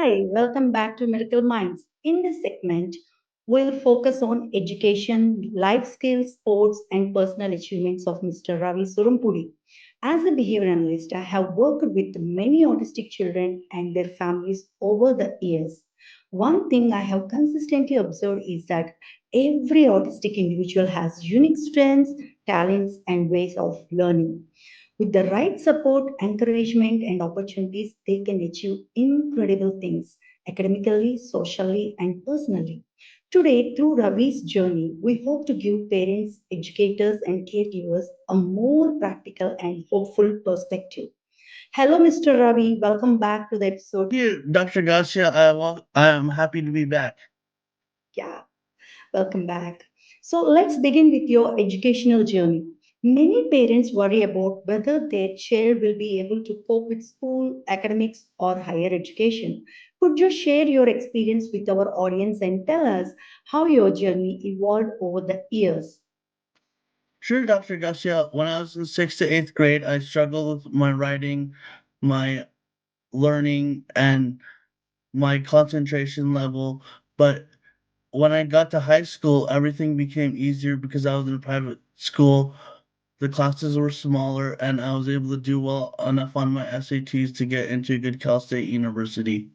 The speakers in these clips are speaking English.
Hi, welcome back to Miracle Minds. In this segment, we'll focus on education, life skills, sports, and personal achievements of Mr. Ravi Surampudi. As a behavior analyst, I have worked with many autistic children and their families over the years. One thing I have consistently observed is that every autistic individual has unique strengths, talents, and ways of learning. With the right support, encouragement, and opportunities, they can achieve incredible things academically, socially, and personally. Today, through Ravi's journey, we hope to give parents, educators, and caregivers a more practical and hopeful perspective. Hello, Mr. Ravi. Welcome back to the episode. Thank you, Dr. Garcia. I am happy to be back. Yeah. Welcome back. So let's begin with your educational journey. Many parents worry about whether their child will be able to cope with school, academics, or higher education. Could you share your experience with our audience and tell us how your journey evolved over the years? Sure, Dr. Garcia. When I was in sixth to eighth grade, I struggled with my writing, my learning, and my concentration level. But when I got to high school, everything became easier because I was in a private school. The classes were smaller, and I was able to do well enough on my SATs to get into a good Cal State University.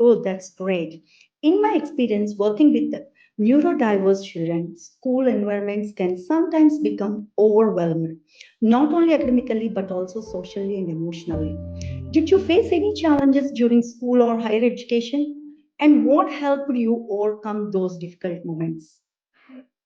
Oh, that's great. In my experience working with neurodiverse children, school environments can sometimes become overwhelming, not only academically but also socially and emotionally. Did you face any challenges during school or higher education? And what helped you overcome those difficult moments?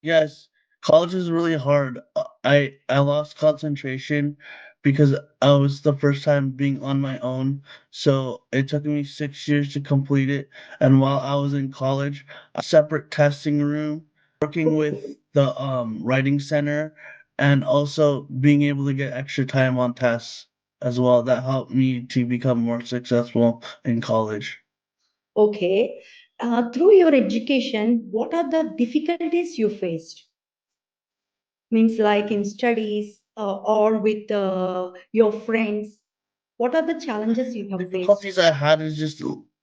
Yes, college is really hard. I lost concentration because I was the first time being on my own. So it took me 6 years to complete it. And while I was in college, separate testing room, working with the writing center, and also being able to get extra time on tests as well. That helped me to become more successful in college. Okay. Through your education, what are the difficulties you faced? Means like in studies or with your friends, what are the challenges you have faced? Difficulties I had is just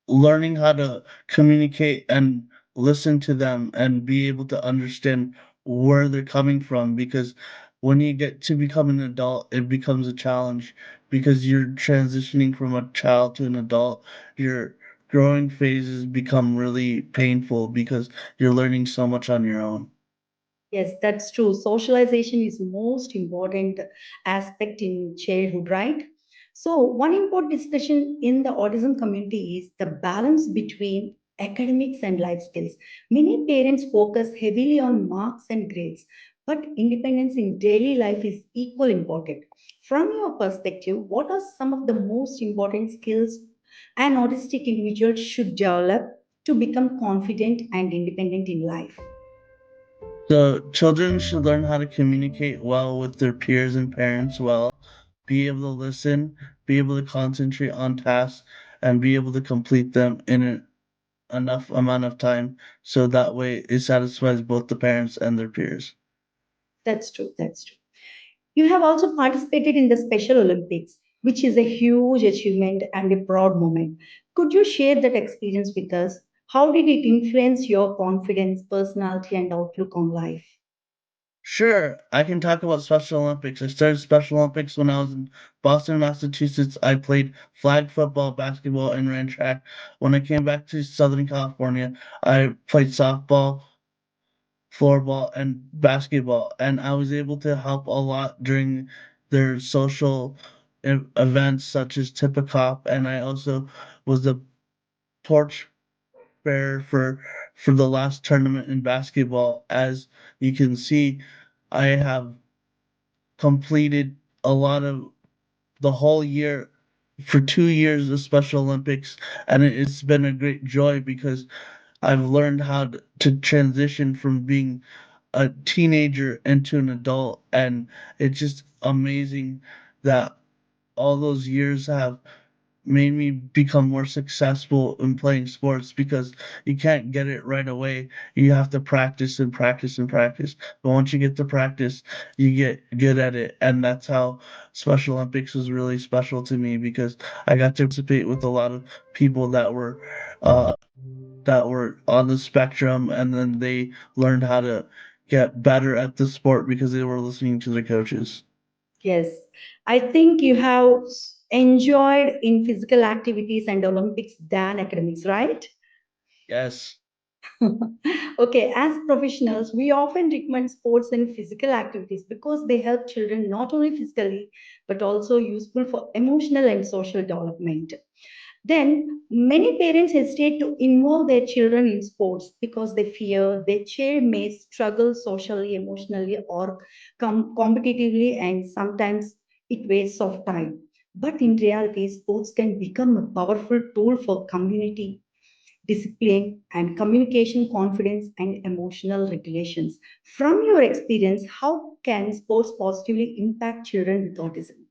learning how to communicate and listen to them and be able to understand where they're coming from because when you get to become an adult, it becomes a challenge because you're transitioning from a child to an adult. Your growing phases become really painful because you're learning so much on your own. Yes, that's true. Socialization is most important aspect in childhood, right? So one important discussion in the autism community is the balance between academics and life skills. Many parents focus heavily on marks and grades, but independence in daily life is equally important. From your perspective, what are some of the most important skills an autistic individual should develop to become confident and independent in life? So children should learn how to communicate well with their peers and parents well, be able to listen, be able to concentrate on tasks, and be able to complete them in enough amount of time so that way it satisfies both the parents and their peers. That's true. That's true. You have also participated in the Special Olympics, which is a huge achievement and a proud moment. Could you share that experience with us? How did it influence your confidence, personality, and outlook on life? Sure, I can talk about Special Olympics. I started Special Olympics when I was in Boston, Massachusetts. I played flag football, basketball, and ran track. When I came back to Southern California, I played softball, floorball, and basketball, and I was able to help a lot during their social events such as Tip a Cop, and I also was the torch bearer for the last tournament in basketball. As you can see, I have completed a lot of the whole year for 2 years of Special Olympics, and it's been a great joy because I've learned how to transition from being a teenager into an adult, and it's just amazing that all those years have made me become more successful in playing sports because you can't get it right away. You have to practice and practice and practice. But once you get to practice, you get good at it. And that's how Special Olympics was really special to me because I got to participate with a lot of people uh that were on the spectrum, and then they learned how to get better at the sport because they were listening to their coaches. Yes, I think you have enjoyed in physical activities and Olympics than academics, right? Yes. Okay, as professionals, we often recommend sports and physical activities because they help children not only physically but also useful for emotional and social development. Then, many parents hesitate to involve their children in sports because they fear their child may struggle socially, emotionally, or competitively, and sometimes it wastes of time. But in reality, sports can become a powerful tool for community discipline and communication, confidence, and emotional regulations. From your experience, how can sports positively impact children with autism?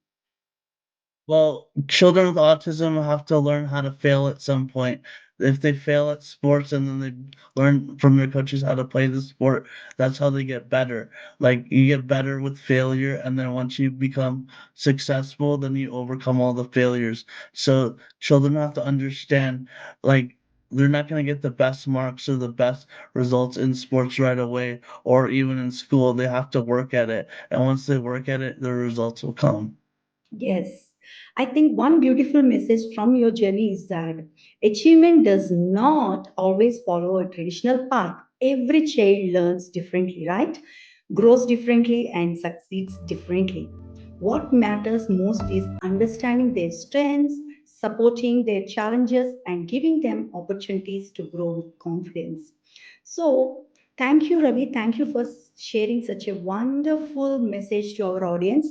Well, children with autism have to learn how to fail at some point. If they fail at sports and then they learn from their coaches how to play the sport, that's how they get better. Like you get better with failure, and then once you become successful, then you overcome all the failures. So children have to understand, like, they're not going to get the best marks or the best results in sports right away, or even in school. They have to work at it. And once they work at it, the results will come. Yes, I think one beautiful message from your journey is that achievement does not always follow a traditional path. Every child learns differently, right? Grows differently and succeeds differently. What matters most is understanding their strengths, supporting their challenges, and giving them opportunities to grow with confidence. So, thank you, Ravi. Thank you for sharing such a wonderful message to our audience.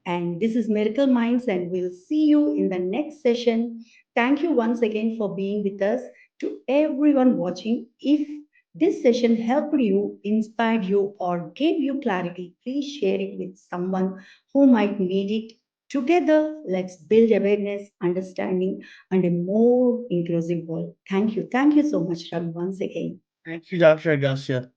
And this is Miracle Minds, and we'll see you in the next session. Thank you once again for being with us. To everyone watching, if this session helped you, inspired you, or gave you clarity, please share it with someone who might need it. Together, let's build awareness, understanding, and a more inclusive world. Thank you. Thank you so much, Ravi, once again. Thank you, Dr. Agassia.